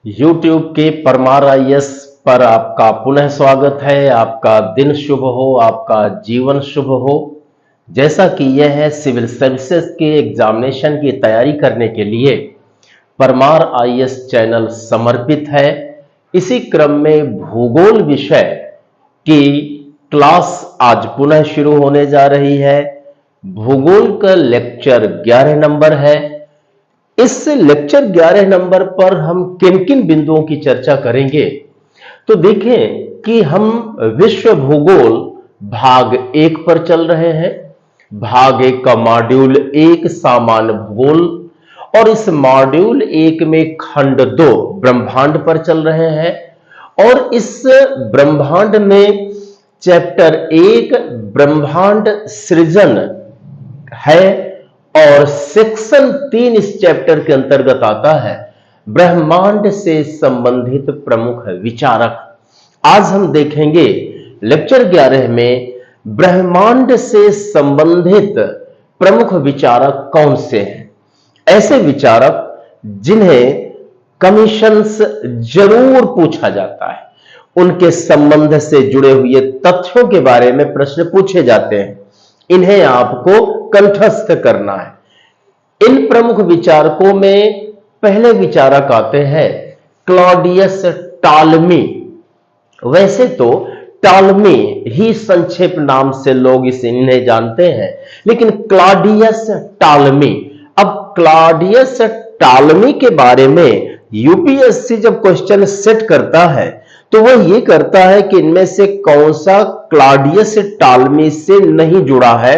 YouTube के Parmar IAS पर आपका पुनः स्वागत है। आपका दिन शुभ हो, आपका जीवन शुभ हो। जैसा कि यह है सिविल सर्विसेज के एग्जामिनेशन की तैयारी करने के लिए परमार आईएएस चैनल समर्पित है। इसी क्रम में भूगोल विषय की क्लास आज पुनः शुरू होने जा रही है। भूगोल का लेक्चर 11 नंबर है। इस लेक्चर 11 नंबर पर हम किन किन बिंदुओं की चर्चा करेंगे, तो देखें कि हम विश्व भूगोल भाग 1 पर चल रहे हैं। भाग 1 का मॉड्यूल 1 सामान्य भूगोल और इस मॉड्यूल 1 में खंड 2 ब्रह्मांड पर चल रहे हैं और इस ब्रह्मांड में चैप्टर 1 ब्रह्मांड सृजन है और सेक्शन 3 इस चैप्टर के अंतर्गत आता है ब्रह्मांड से संबंधित प्रमुख विचारक। आज हम देखेंगे लेक्चर 11 में ब्रह्मांड से संबंधित प्रमुख विचारक कौन से हैं। ऐसे विचारक जिन्हें कमीशंस जरूर पूछा जाता है, उनके संबंध से जुड़े हुए तथ्यों के बारे में प्रश्न पूछे जाते हैं, इन्हें आपको कंठस्थ करना है। इन प्रमुख विचारकों में पहले विचारक आते हैं क्लॉडियस टालमी। वैसे तो टालमी ही संक्षेप नाम से लोग इन्हें जानते हैं, लेकिन क्लॉडियस टालमी। अब क्लॉडियस टालमी के बारे में यूपीएससी जब क्वेश्चन सेट करता है तो वह यह करता है कि इनमें से कौन सा क्लॉडियस टालमी से नहीं जुड़ा है,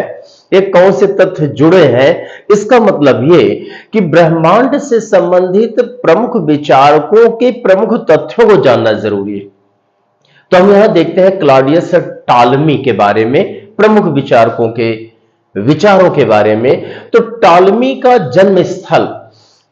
ये कौन से तथ्य जुड़े हैं। इसका मतलब ये कि ब्रह्मांड से संबंधित प्रमुख विचारकों के प्रमुख तथ्यों को जानना जरूरी है। तो हम यहां देखते हैं क्लॉडियस टालमी के बारे में, प्रमुख विचारकों के विचारों के बारे में। तो टालमी का जन्म स्थल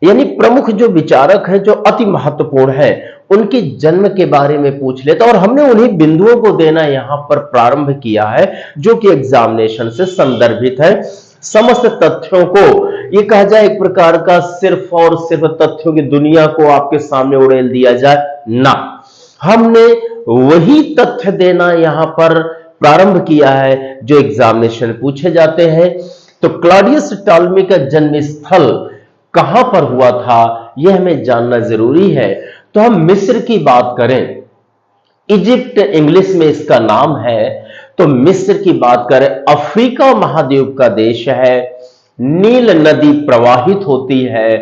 यानी प्रमुख जो विचारक है, जो अति महत्वपूर्ण है, उनके जन्म के बारे में पूछ लेता और हमने उन्हीं बिंदुओं को देना यहां पर प्रारंभ किया है जो कि एग्जामिनेशन से संदर्भित है। समस्त तथ्यों को ये कहा जाए एक प्रकार का सिर्फ और सिर्फ तथ्यों की दुनिया को आपके सामने उड़ेल दिया जाए ना, हमने वही तथ्य देना यहां पर प्रारंभ किया है जो एग्जामिनेशन पूछे जाते हैं। तो क्लॉडियस टालमी का जन्म स्थल कहां पर हुआ था, यह हमें जानना जरूरी है। तो हम मिस्र की बात करें, इजिप्ट इंग्लिश में इसका नाम है। तो मिस्र की बात करें, अफ्रीका महाद्वीप का देश है, नील नदी प्रवाहित होती है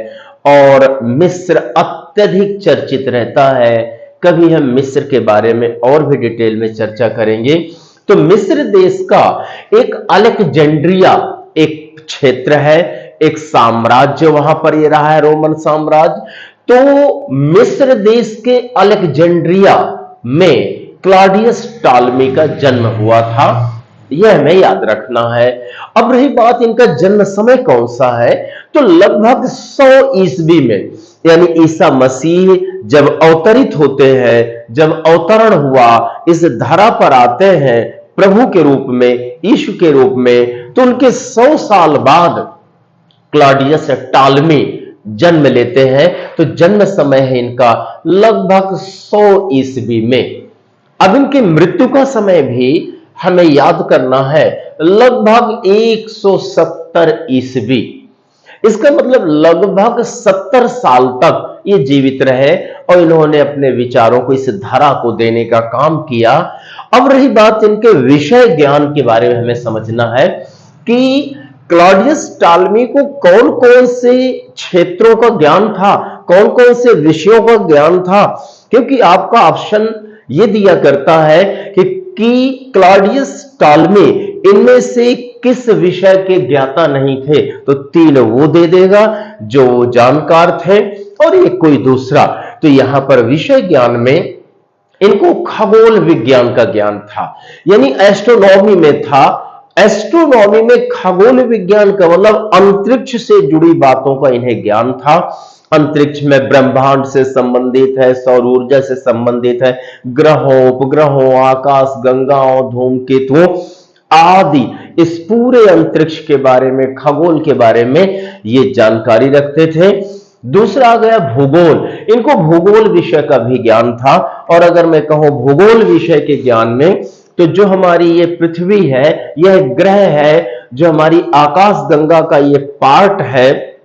और मिस्र अत्यधिक चर्चित रहता है। कभी हम मिस्र के बारे में और भी डिटेल में चर्चा करेंगे। तो मिस्र देश का एक अलेक्जेंड्रिया एक क्षेत्र है, एक साम्राज्य वहां पर ये रहा है, रोमन साम्राज्य। तो मिस्र देश के अलेक्जेंड्रिया में क्लॉडियस टालमी का जन्म हुआ था, यह हमें याद रखना है। अब रही बात इनका जन्म समय कौन सा है, तो लगभग 100 ईस्वी में, यानी ईसा मसीह जब अवतरित होते हैं, जब अवतरण हुआ, इस धरा पर आते हैं प्रभु के रूप में, यीशु के रूप में, तो उनके 100 साल बाद क्लॉडियस टालमी जन्म लेते हैं। तो जन्म समय है इनका लगभग 100 ईस्वी में। अब इनकी मृत्यु का समय भी हमें याद करना है, लगभग 170 ईस्वी। इसका मतलब लगभग 70 साल तक ये जीवित रहे और इन्होंने अपने विचारों को इस धारा को देने का काम किया। अब रही बात इनके विषय ज्ञान के बारे में हमें समझना है कि क्लॉडियस टालमी को कौन कौन से क्षेत्रों का ज्ञान था, कौन कौन से विषयों का ज्ञान था, क्योंकि आपका ऑप्शन यह दिया करता है कि क्लॉडियस टालमी इनमें से किस विषय के ज्ञाता नहीं थे। तो 3 वो दे देगा जो जानकार थे और एक कोई दूसरा। तो यहां पर विषय ज्ञान में इनको खगोल विज्ञान का ज्ञान था, यानी एस्ट्रोनॉमी में था। एस्ट्रोनॉमी में खगोल विज्ञान का मतलब अंतरिक्ष से जुड़ी बातों का इन्हें ज्ञान था। अंतरिक्ष में ब्रह्मांड से संबंधित है, सौर ऊर्जा से संबंधित है, ग्रहों, उपग्रहों, आकाश गंगाओं, धूमकेतुओं आदि इस पूरे अंतरिक्ष के बारे में, खगोल के बारे में ये जानकारी रखते थे। दूसरा आ गया भूगोल, इनको भूगोल विषय का भी ज्ञान था। और अगर मैं कहूं भूगोल विषय के ज्ञान में, तो जो हमारी ये पृथ्वी है, यह ग्रह है, जो हमारी आकाश गंगा का ये पार्ट है,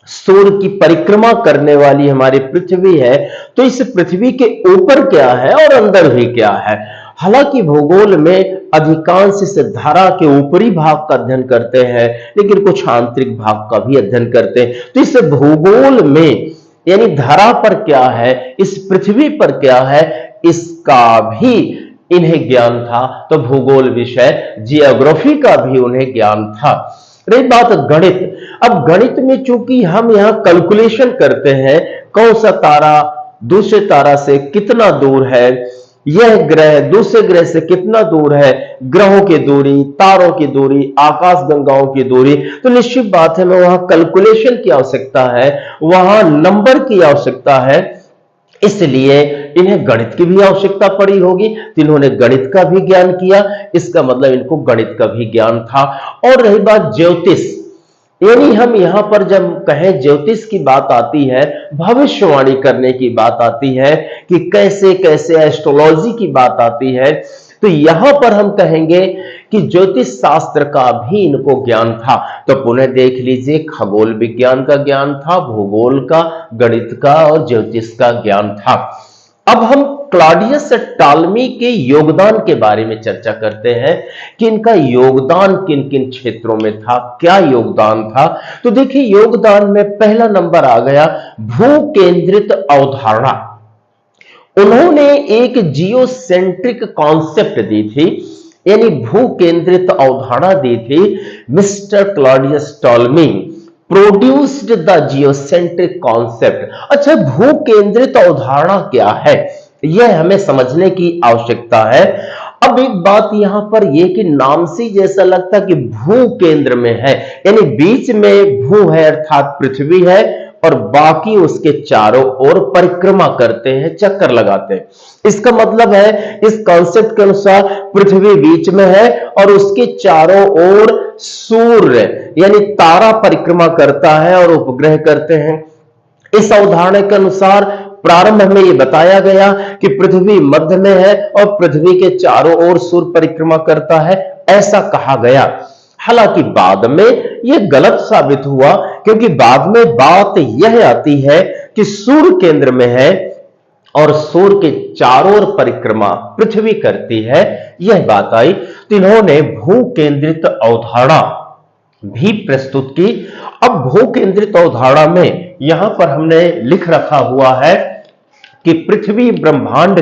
सूर्य की परिक्रमा करने वाली हमारी पृथ्वी है, तो इस पृथ्वी के ऊपर क्या है और अंदर भी क्या है। हालांकि भूगोल में अधिकांश इस धारा के ऊपरी भाग का अध्ययन करते हैं, लेकिन कुछ आंतरिक भाग का भी अध्ययन करते हैं। तो इस भूगोल में यानी धरा पर क्या है, इस पृथ्वी पर क्या है, इसका भी इन्हें ज्ञान था। तो भूगोल विषय, जियोग्राफी का भी उन्हें ज्ञान था। रही बात गणित, अब गणित में चूंकि हम यहां कैलकुलेशन करते हैं, कौन सा तारा दूसरे तारा से कितना दूर है, यह ग्रह दूसरे ग्रह से कितना दूर है, ग्रहों की दूरी, तारों की दूरी, आकाश गंगाओं की दूरी, तो निश्चित बात है मैं वहां कैलकुलेशन की आवश्यकता है, वहां नंबर की आवश्यकता है, इसलिए इन्हें गणित की भी आवश्यकता पड़ी होगी। तो इन्होंने गणित का भी ज्ञान किया, इसका मतलब इनको गणित का भी ज्ञान था। और रही बात ज्योतिष, यानी हम यहां पर जब कहें ज्योतिष की बात आती है, भविष्यवाणी करने की बात आती है, कि कैसे कैसे एस्ट्रोलॉजी की बात आती है, तो यहां पर हम कहेंगे कि ज्योतिष शास्त्र का भी इनको ज्ञान था। तो पुनः देख लीजिए, खगोल विज्ञान का ज्ञान था, भूगोल का, गणित का और ज्योतिष का ज्ञान था। अब हम क्लॉडियस टॉलमी के योगदान के बारे में चर्चा करते हैं कि इनका योगदान किन किन क्षेत्रों में था, क्या योगदान था। तो देखिए, योगदान में पहला नंबर आ गया भू केंद्रित अवधारणा। उन्होंने एक जियोसेंट्रिक कॉन्सेप्ट दी थी, यानी भू केंद्रित अवधारणा दी थी। Mister Claudius Ptolemy produced the geocentric concept. अच्छा, भू केंद्रित अवधारणा क्या है, यह हमें समझने की आवश्यकता है। अब एक बात यहां पर यह कि नाम से जैसा लगता कि भू केंद्र में है, यानी बीच में भू है अर्थात पृथ्वी है, और बाकी उसके चारों ओर परिक्रमा करते हैं, चक्कर लगाते हैं। इसका मतलब है इस कॉन्सेप्ट के अनुसार पृथ्वी बीच में है और उसके चारों ओर सूर्य यानी तारा परिक्रमा करता है और उपग्रह करते हैं। इस अवधारणा के अनुसार प्रारंभ में यह बताया गया कि पृथ्वी मध्य में है और पृथ्वी के चारों ओर सूर्य परिक्रमा करता है, ऐसा कहा गया। हालांकि बाद में यह गलत साबित हुआ, क्योंकि बाद में बात यह आती है कि सूर्य केंद्र में है और सूर्य के चारों ओर परिक्रमा पृथ्वी करती है, यह बात आई। तो इन्होंने भू केंद्रित अवधारणा भी प्रस्तुत की। अब भू केंद्रित अवधारणा में यहां पर हमने लिख रखा हुआ है कि पृथ्वी ब्रह्मांड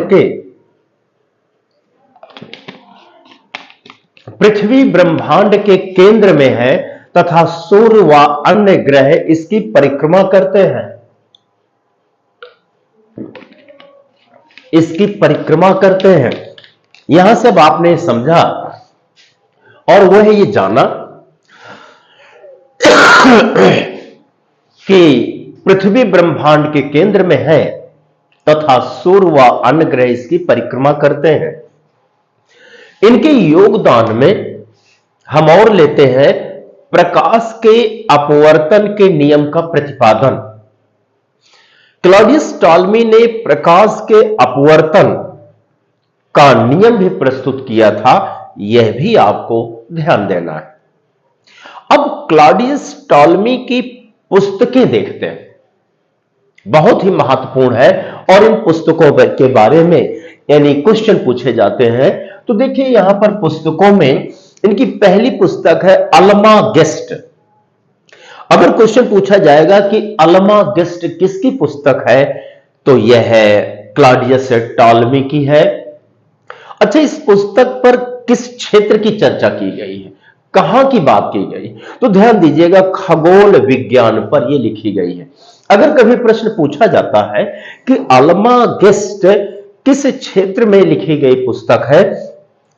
के केंद्र में है तथा सूर्य व अन्य ग्रह इसकी परिक्रमा करते हैं, इसकी परिक्रमा करते हैं। यहां से अब आपने समझा और वह ये जाना कि पृथ्वी ब्रह्मांड के केंद्र में है तथा सूर्य व अन्य ग्रह इसकी परिक्रमा करते हैं। इनके योगदान में हम और लेते हैं प्रकाश के अपवर्तन के नियम का प्रतिपादन। क्लॉडियस टॉलमी ने प्रकाश के अपवर्तन का नियम भी प्रस्तुत किया था, यह भी आपको ध्यान देना है। अब क्लॉडियस टॉलमी की पुस्तकें देखते हैं, बहुत ही महत्वपूर्ण है और इन पुस्तकों के बारे में यानी क्वेश्चन पूछे जाते हैं। तो देखिए, यहां पर पुस्तकों में इनकी पहली पुस्तक है अल्मागेस्ट। अगर क्वेश्चन पूछा जाएगा कि अल्मागेस्ट किसकी पुस्तक है, तो यह है क्लॉडियस टॉलमी की है। अच्छा, इस पुस्तक पर किस क्षेत्र की चर्चा की गई है, कहां की बात की गई, तो ध्यान दीजिएगा, खगोल विज्ञान पर यह लिखी गई है। अगर कभी प्रश्न पूछा जाता है कि अल्मागेस्ट किस क्षेत्र में लिखी गई पुस्तक है,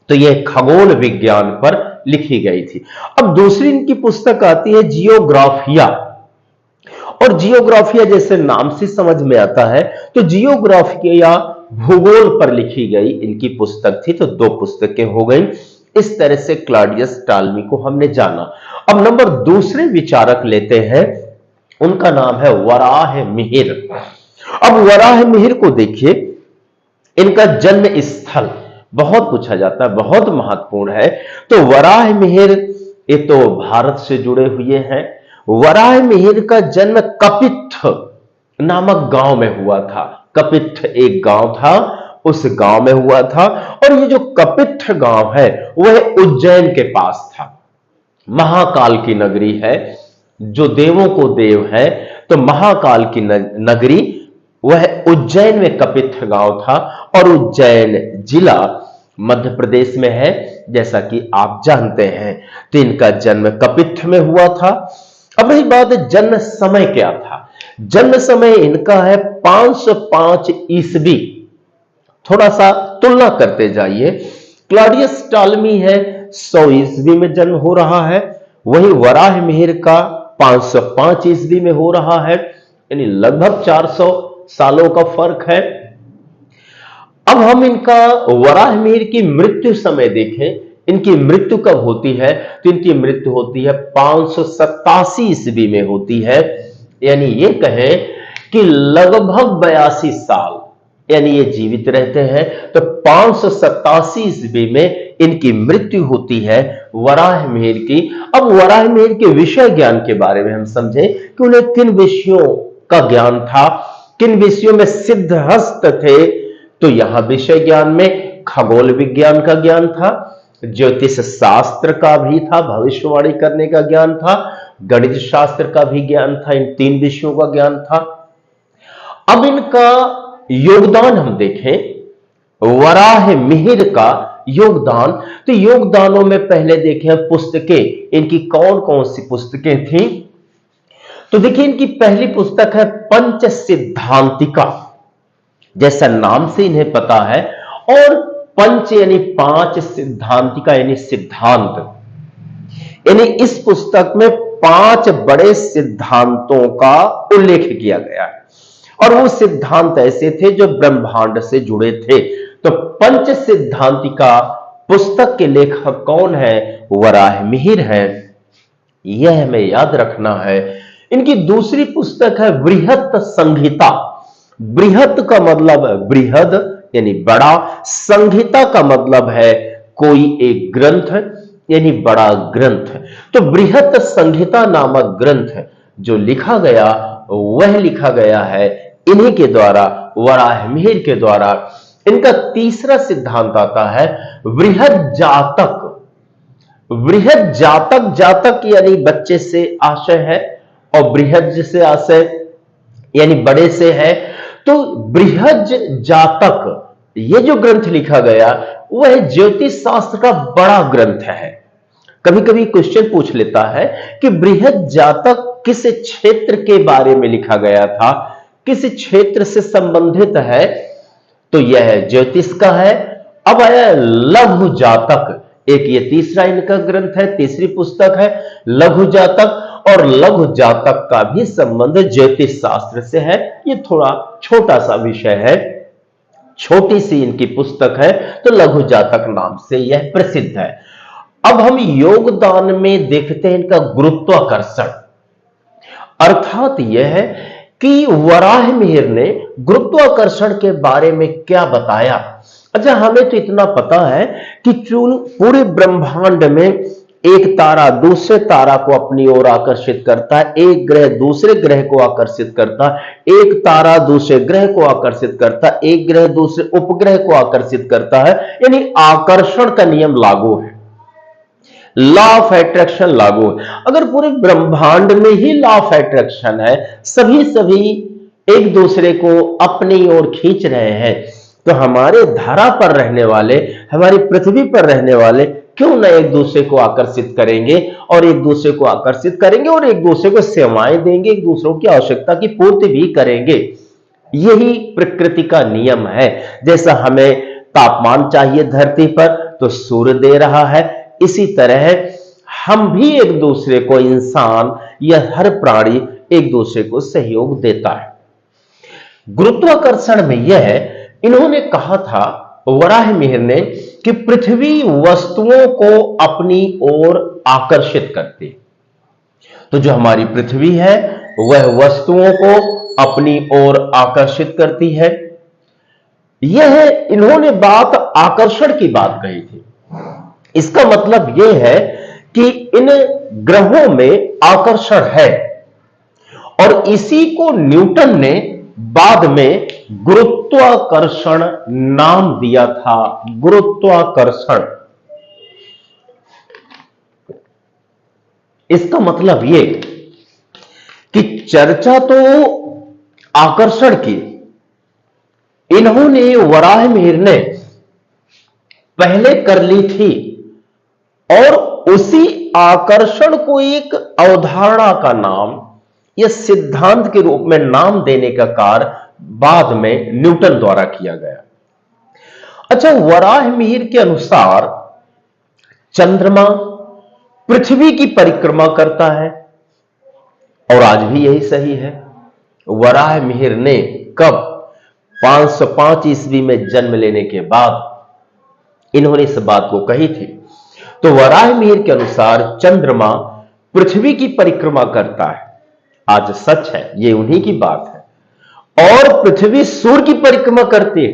तो यह खगोल विज्ञान पर लिखी गई थी। अब दूसरी इनकी पुस्तक आती है जियोग्राफिया, और जियोग्राफिया जैसे नाम से समझ में आता है, तो जियोग्राफिया भूगोल पर लिखी गई इनकी पुस्तक थी। तो दो पुस्तकें हो गई। इस तरह से क्लॉडियस टॉलमी को हमने जाना। अब नंबर दूसरे विचारक लेते हैं उनका नाम है वराह मिहिर। अब वराह मिहिर को देखिए, इनका जन्म स्थल बहुत पूछा जाता है, बहुत महत्वपूर्ण है। तो वराह मिहिर ये तो भारत से जुड़े हुए हैं। वराह मिहिर का जन्म कपित्थ नामक गांव में हुआ था। कपित्थ एक गांव था, उस गांव में हुआ था। और ये जो कपित्थ गांव है वह उज्जैन के पास था। महाकाल की नगरी है, जो देवों को देव है, तो महाकाल की नगरी वह उज्जैन में कपित्थ गांव था। और उज्जैन जिला मध्य प्रदेश में है, जैसा कि आप जानते हैं। तो इनका जन्म कपित्थ में हुआ था। अब रही बात जन्म समय क्या था। जन्म समय इनका है 505 ईस्वी। थोड़ा सा तुलना करते जाइए। क्लॉडियस टालमी है 100 ईस्वी में जन्म हो रहा है, वही वराह मिहिर का 505 ईस्वी में हो रहा है, यानी लगभग 400 सालों का फर्क है। अब हम इनका वराह मिहिर की मृत्यु समय देखें, इनकी मृत्यु कब होती है, तो इनकी मृत्यु होती है 587 ईस्वी में होती है। यानी ये कहें कि लगभग 82 साल यानी ये जीवित रहते हैं। तो 587 ईस्वी में इनकी मृत्यु होती है वराह मिहिर की। अब वराह मिहिर के विषय ज्ञान के बारे में हम समझें कि उन्हें किन विषयों का ज्ञान था, किन विषयों में सिद्धहस्त थे। तो यहां विषय ज्ञान में खगोल विज्ञान का ज्ञान था, ज्योतिष शास्त्र का भी था, भविष्यवाणी करने का ज्ञान था, गणित शास्त्र का भी ज्ञान था। इन 3 विषयों का ज्ञान था। अब इनका योगदान हम देखें, वराह मिहिर का योगदान, तो योगदानों में पहले देखें पुस्तकें, इनकी कौन कौन सी पुस्तकें थी। तो देखिए, इनकी पहली पुस्तक है पंच सिद्धांतिका, जैसा नाम से इन्हें पता है। और पंच यानी 5, सिद्धांतिका यानी सिद्धांत, यानी इस पुस्तक में 5 बड़े सिद्धांतों का उल्लेख किया गया है। और वो सिद्धांत ऐसे थे जो ब्रह्मांड से जुड़े थे। तो पंच सिद्धांतिका पुस्तक के लेखक कौन है, वराह मिहिर है, यह हमें याद रखना है। इनकी दूसरी पुस्तक है बृहत संहिता। बृहत का मतलब है बृहद यानी बड़ा, संहिता का मतलब है कोई एक ग्रंथ यानी बड़ा ग्रंथ। तो बृहत संहिता नामक ग्रंथ जो लिखा गया वह लिखा गया है इन्हीं के द्वारा, वराह मिहिर के द्वारा। इनका तीसरा सिद्धांत आता है बृहद जातक। बृहद जातक, जातक यानी बच्चे से आशय है, और बृहद से आशय यानी बड़े से है। तो बृहद जातक ये जो ग्रंथ लिखा गया वह ज्योतिष शास्त्र का बड़ा ग्रंथ है। कभी कभी क्वेश्चन पूछ लेता है कि बृहद जातक किस क्षेत्र के बारे में लिखा गया था, किस क्षेत्र से संबंधित है, तो यह ज्योतिष का है। अब आया लघु जातक, एक ये तीसरा इनका ग्रंथ है, तीसरी पुस्तक है लघु जातक। और लघु जातक का भी संबंध ज्योतिष शास्त्र से है। ये थोड़ा छोटा सा विषय है, छोटी सी इनकी पुस्तक है, तो लघु जातक नाम से यह प्रसिद्ध है। अब हम योगदान में देखते हैं इनका गुरुत्वाकर्षण। अर्थात यह है कि वराह मिहिर ने गुरुत्वाकर्षण के बारे में क्या बताया। अच्छा, हमें तो इतना पता है कि पूरे ब्रह्मांड में एक तारा दूसरे तारा को अपनी ओर आकर्षित करता है, एक ग्रह दूसरे ग्रह को आकर्षित करता है, एक तारा दूसरे ग्रह को आकर्षित करता है, एक ग्रह दूसरे उपग्रह को आकर्षित करता है। यानी आकर्षण का नियम लागू है, लॉ ऑफ अट्रैक्शन लागू है। अगर पूरे ब्रह्मांड में ही लॉ ऑफ अट्रैक्शन है, सभी एक दूसरे को अपनी ओर खींच रहे हैं, तो हमारे धरा पर रहने वाले, हमारी पृथ्वी पर रहने वाले क्यों न एक दूसरे को आकर्षित करेंगे, और एक दूसरे को आकर्षित करेंगे और एक दूसरे को सेवाएं देंगे, एक दूसरों की आवश्यकता की पूर्ति भी करेंगे। यही प्रकृति का नियम है। जैसा हमें तापमान चाहिए धरती पर, तो सूर्य दे रहा है, इसी तरह हम भी एक दूसरे को, इंसान या हर प्राणी एक दूसरे को सहयोग देता है। गुरुत्वाकर्षण में यह है, इन्होंने कहा था वराह मिहिर ने कि पृथ्वी वस्तुओं को अपनी ओर आकर्षित करती। तो जो हमारी पृथ्वी है वह वस्तुओं को अपनी ओर आकर्षित करती है। इन्होंने बात आकर्षण की बात कही थी। इसका मतलब यह है कि इन ग्रहों में आकर्षण है, और इसी को न्यूटन ने बाद में गुरुत्वाकर्षण नाम दिया था। गुरुत्वाकर्षण। इसका मतलब यह कि चर्चा तो आकर्षण की इन्होंने, वराहमिहिर ने पहले कर ली थी, और उसी आकर्षण को एक अवधारणा का नाम या सिद्धांत के रूप में नाम देने का कार्य बाद में न्यूटन द्वारा किया गया। अच्छा, वराहमिहिर के अनुसार चंद्रमा पृथ्वी की परिक्रमा करता है, और आज भी यही सही है। वराहमिहिर ने कब 505 ईस्वी में जन्म लेने के बाद इन्होंने इस बात को कही थी। तो वराहमिहिर के अनुसार चंद्रमा पृथ्वी की परिक्रमा करता है। आज सच है, ये उन्हीं की बात है। और पृथ्वी सूर्य की परिक्रमा करती है।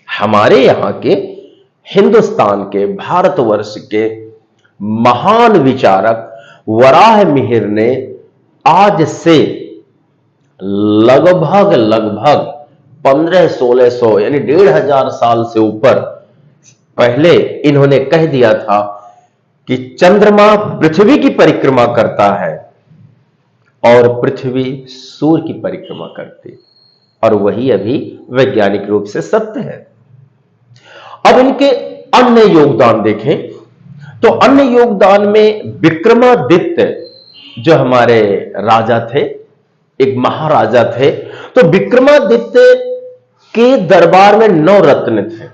हमारे यहां के, हिंदुस्तान के, भारतवर्ष के महान विचारक वराहमिहिर ने आज से लगभग 1500-1600 यानी 1500 साल से ऊपर पहले इन्होंने कह दिया था कि चंद्रमा पृथ्वी की परिक्रमा करता है और पृथ्वी सूर्य की परिक्रमा करती, और वही अभी वैज्ञानिक रूप से सत्य है। अब इनके अन्य योगदान देखें तो अन्य योगदान में विक्रमादित्य जो हमारे राजा थे, एक महाराजा थे, तो विक्रमादित्य के दरबार में 9 रत्न थे,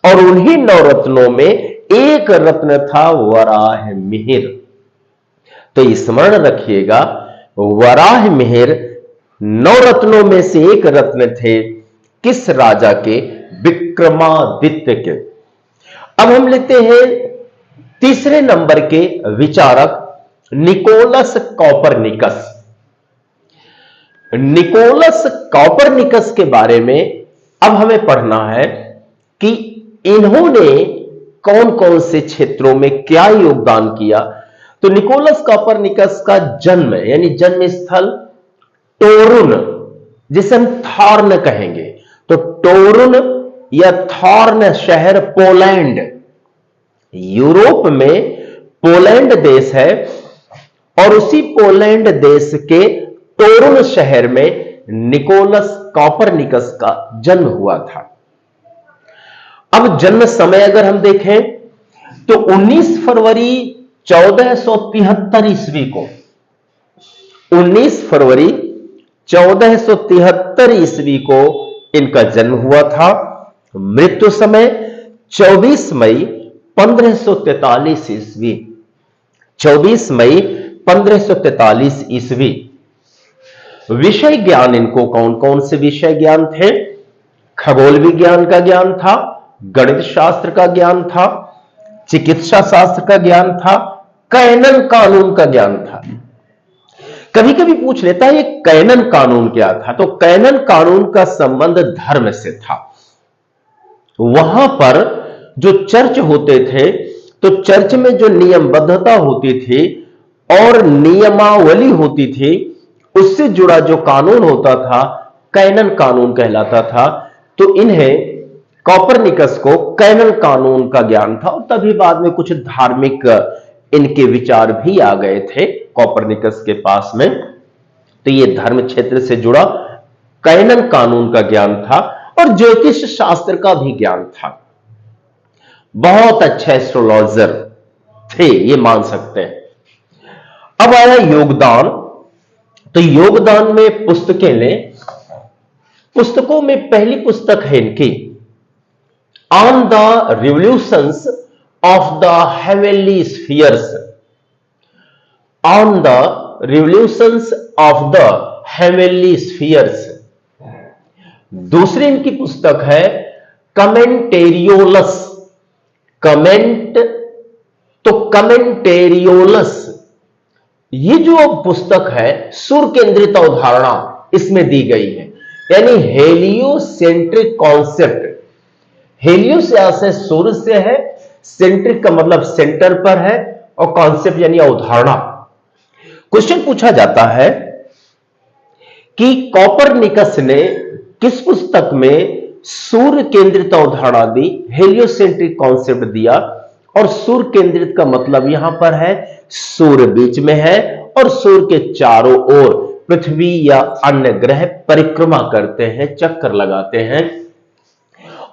और उन्हीं 9 रत्नों में एक रत्न था वराहमिहिर। तो स्मरण रखिएगा, वराहमिहिर 9 रत्नों में से एक रत्न थे। किस राजा के? विक्रमादित्य के। अब हम लेते हैं तीसरे नंबर के विचारक निकोलस कॉपरनिकस। निकोलस कॉपरनिकस के बारे में अब हमें पढ़ना है कि इन्होंने कौन कौन से क्षेत्रों में क्या योगदान किया। तो निकोलस कॉपरनिकस का जन्म यानी जन्म स्थल टोरुन, जिसे हम थॉर्न कहेंगे, तो टोरुन या थॉर्न शहर पोलैंड, यूरोप में पोलैंड देश है, और उसी पोलैंड देश के टोरुन शहर में निकोलस कॉपरनिकस का जन्म हुआ था। अब जन्म समय अगर हम देखें तो 19 फरवरी 1473 ईस्वी को, 19 फरवरी 1473 ईस्वी को इनका जन्म हुआ था। मृत्यु समय 24 मई 1543 ईस्वी, 24 मई 1543 ईस्वी। विषय ज्ञान इनको कौन कौन से विषय ज्ञान थे? खगोल विज्ञान का ज्ञान था, गणित शास्त्र का ज्ञान था, चिकित्सा शास्त्र का ज्ञान था, कैनन कानून का ज्ञान था। कभी कभी पूछ लेता है ये कैनन कानून क्या था? तो कैनन कानून का संबंध धर्म से था। वहां पर जो चर्च होते थे, तो चर्च में जो नियमबद्धता होती थी और नियमावली होती थी, उससे जुड़ा जो कानून होता था कैनन कानून कहलाता था। तो इन्हें कॉपरनिकस को कैनन कानून का ज्ञान था, और तभी बाद में कुछ धार्मिक इनके विचार भी आ गए थे कॉपरनिकस के पास में। तो ये धर्म क्षेत्र से जुड़ा कैनन कानून का ज्ञान था, और ज्योतिष शास्त्र का भी ज्ञान था। बहुत अच्छे एस्ट्रोलॉजर थे, ये मान सकते हैं। अब आया योगदान। तो योगदान में पुस्तकें लें। पुस्तकों में पहली पुस्तक है इनकी on the revolutions of the heavenly spheres, on the revolutions of the heavenly spheres. दूसरी इनकी पुस्तक है कमेंटेरियोलस, कमेंट, तो कमेंटेरियोलस ये जो पुस्तक है सूर्य केंद्रित अवधारणा इसमें दी गई है, यानी हेलियोसेंट्रिक कॉन्सेप्ट। हेलियोस यहां से सूर्य से है, सेंट्रिक का मतलब सेंटर पर है, और कॉन्सेप्ट यानी अवधारणा। क्वेश्चन पूछा जाता है कि कॉपरनिकस ने किस पुस्तक में सूर्य केंद्रित अवधारणा दी, हेलियोसेंट्रिक कॉन्सेप्ट दिया, और सूर्य केंद्रित का मतलब यहां पर है सूर्य बीच में है और सूर्य के चारों ओर पृथ्वी या अन्य ग्रह परिक्रमा करते हैं, चक्कर लगाते हैं।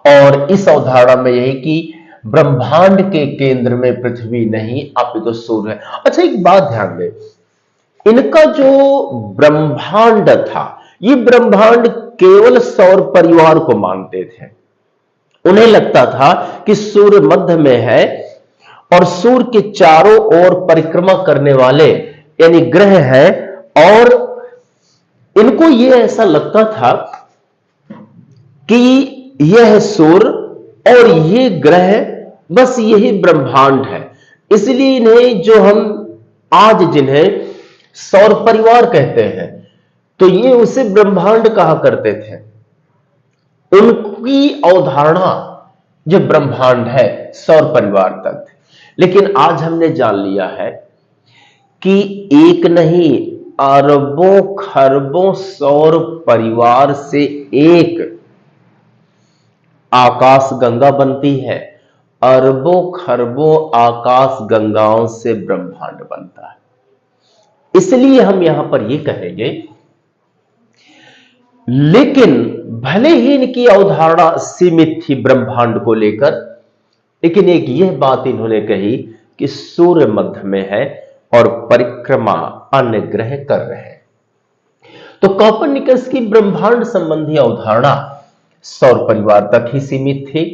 और इस अवधारणा में यही कि ब्रह्मांड के केंद्र में पृथ्वी नहीं अपितु तो सूर्य है। अच्छा, एक बात ध्यान दें, इनका जो ब्रह्मांड था, ये ब्रह्मांड केवल सौर परिवार को मानते थे। उन्हें लगता था कि सूर्य मध्य में है और सूर्य के चारों ओर परिक्रमा करने वाले यानी ग्रह हैं, और इनको यह ऐसा लगता था कि यह सूर्य और ये ग्रह बस यही ब्रह्मांड है। इसलिए इन्हें जो हम आज जिन्हें सौर परिवार कहते हैं, तो ये उसे ब्रह्मांड कहा करते थे। उनकी अवधारणा जो ब्रह्मांड है सौर परिवार तक थी। लेकिन आज हमने जान लिया है कि एक नहीं, अरबों खरबों सौर परिवार से एक आकाश गंगा बनती है, अरबों खरबों आकाश गंगाओं से ब्रह्मांड बनता है। इसलिए हम यहां पर यह कहेंगे, लेकिन भले ही इनकी अवधारणा सीमित थी ब्रह्मांड को लेकर, लेकिन एक यह बात इन्होंने कही कि सूर्य मध्य में है और परिक्रमा अन्य ग्रह कर रहे हैं। तो कॉपरनिकस की ब्रह्मांड संबंधी अवधारणा सौर परिवार तक ही सीमित थी।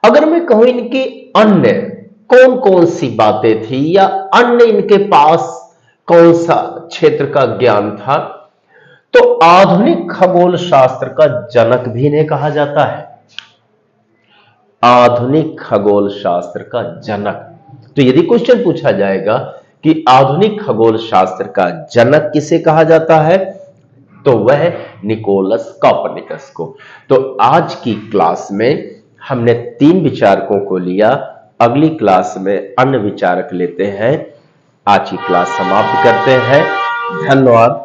अगर मैं कहूं इनके अन्य कौन कौन सी बातें थी या अन्य इनके पास कौन सा क्षेत्र का ज्ञान था, तो आधुनिक खगोल शास्त्र का जनक भी इन्हें कहा जाता है। आधुनिक खगोल शास्त्र का जनक। तो यदि क्वेश्चन पूछा जाएगा कि आधुनिक खगोल शास्त्र का जनक किसे कहा जाता है, तो वह निकोलस कॉपरनिकस को। तो आज की क्लास में हमने 3 विचारकों को लिया, अगली क्लास में अन्य विचारक लेते हैं। आज की क्लास समाप्त करते हैं। धन्यवाद।